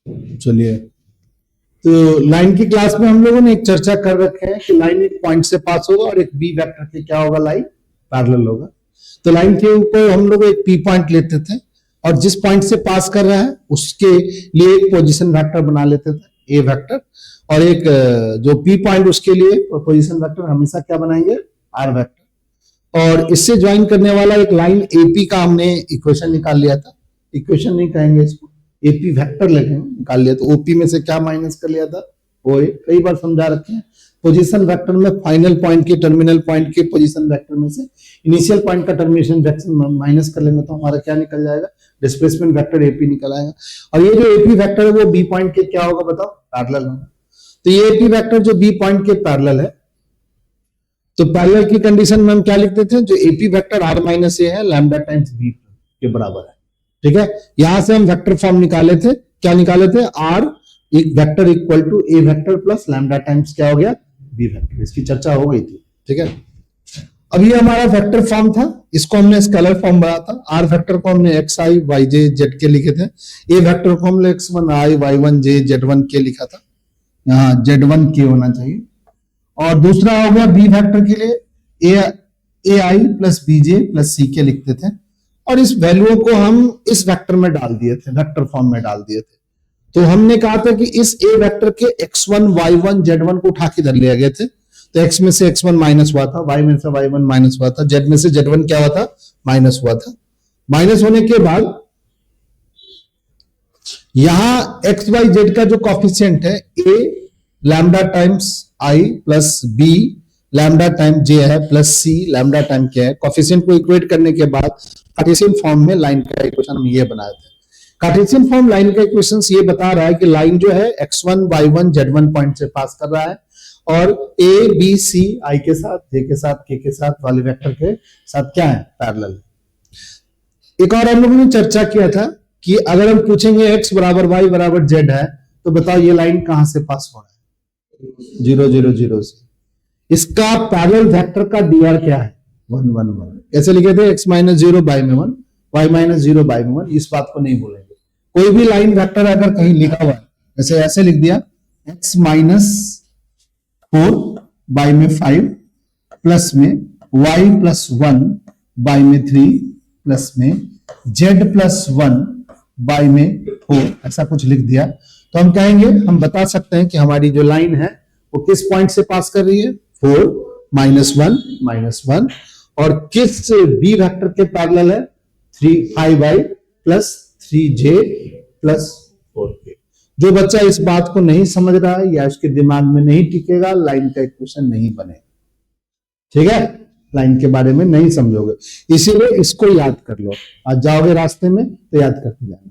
चलिए, तो लाइन की क्लास में हम लोगों ने एक चर्चा कर रखे हैं कि लाइन एक पॉइंट से पास होगा और एक बी वेक्टर के क्या होगा, लाइन पैरेलल होगा। तो लाइन के ऊपर हम लोग एक पी पॉइंट लेते थे और जिस पॉइंट से पास कर रहा है उसके लिए एक पोजीशन वेक्टर बना लेते थे, ए वेक्टर, और एक जो पी पॉइंट उसके लिए पोजीशन वेक्टर हमेशा क्या बनाएंगे, आर वेक्टर। और इससे ज्वाइन करने वाला एक लाइन एपी का हमने इक्वेशन निकाल लिया था, इक्वेशन नहीं कहेंगे इसको, एपी वेक्टर लेके निकाल लिया। तो ओपी में से क्या माइनस कर लिया था, वो कई बार समझा रखे हैं। पोजीशन वेक्टर में फाइनल पॉइंट के टर्मिनल पॉइंट के पोजीशन वेक्टर में से इनिशियल पॉइंट का टर्मिनेशन वेक्टर माइनस कर लेंगे तो हमारा क्या निकल जाएगा, डिस्प्लेसमेंट वेक्टर एपी निकल आएगा। और ये जो एपी वेक्टर है वो बी पॉइंट के क्या होगा बताओ, पैरेलल होगा। तो ये एपी वेक्टर जो बी पॉइंट के पैरेलल है, तो पैरेलल की कंडीशन में हम क्या लिखते थे, जो एपी वेक्टर आर माइनस ए है लैम्डा टाइम्स बी के बराबर है। ठीक है, यहां से हम वेक्टर फॉर्म निकाले थे, क्या निकाले थे, आर एक vector equal to A vector plus lambda times क्या हो गया, बी वेक्टर। इसकी चर्चा हो गई थी। ठीक है, अब ये हमारा वेक्टर फॉर्म था, इसको हमने स्केलर फॉर्म बनाया था। आर वेक्टर को हमने एक्स आई वाई जे जेड के लिखे थे, ए वेक्टर को हमने एक्स वन आई वाई वन जे जेड वन के लिखा था, यहाँ जेड वन के होना चाहिए। और दूसरा हो गया बी वेक्टर के लिए ए आई प्लस बी जे प्लस सी के लिखते थे, और इस वैल्यू को हम इस वेक्टर में डाल दिए थे, वेक्टर फॉर्म में डाल दिए थे। तो हमने कहा था कि इस ए वेक्टर के x1 y1 z1 को उठा के इधर ले गए थे, तो x में से x1 माइनस हुआ था, y में से y1 माइनस हुआ था, z में से z1 क्या हुआ था, माइनस हुआ था। माइनस होने के बाद यहां x y z का जो कॉफिशिएंट है a lambda times i plus b lambda time j है प्लस c लैम्डा टाइम क्या है, कॉफिशिएंट को इक्वेट करने के बाद कार्टेशियन फॉर्म में लाइन का इक्वेशन हम ये बनाए थे। कार्टेशियन फॉर्म लाइन का इक्वेशन ये बता रहा है कि लाइन जो है x1 y1 z1 पॉइंट से पास कर रहा है और a b c i के साथ j के साथ k के साथ वाले वेक्टर के साथ क्या है, पैरेलल। एक और हम लोगों ने चर्चा किया था कि अगर हम पूछेंगे x बराबर y बराबर z है तो बताओ ये लाइन कहां से पास हो रहा है, 0 0 0 से। इसका पैरेलल वेक्टर का dr क्या है, 1 1 1। कैसे लिखे थे, x माइनस 0 बाई में 1 y माइनस 0 बाई में 1। इस बात को नहीं बोलेंगे। कोई भी लाइन वेक्टर अगर कहीं लिखा हुआ है, जैसे ऐसे लिख दिया x माइनस 4 बाई में 5 प्लस में y प्लस 1 बाई में 3 प्लस में z प्लस 1 बाई में 4, ऐसा कुछ लिख दिया तो हम कहेंगे, हम बता सकते हैं कि हमारी जो लाइन है वो किस पॉइंट से पास कर रही है, 4 माइनस 1 और किस बी वेक्टर के पैरेलल है, 5y plus 3j plus 4k। जो बच्चा इस बात को नहीं समझ रहा है या उसके दिमाग में नहीं टिकेगा, लाइन का इक्वेशन नहीं बनेगा। ठीक है, लाइन के बारे में नहीं समझोगे, इसीलिए इसको याद कर लो। आज जाओगे रास्ते में तो याद करके जाना।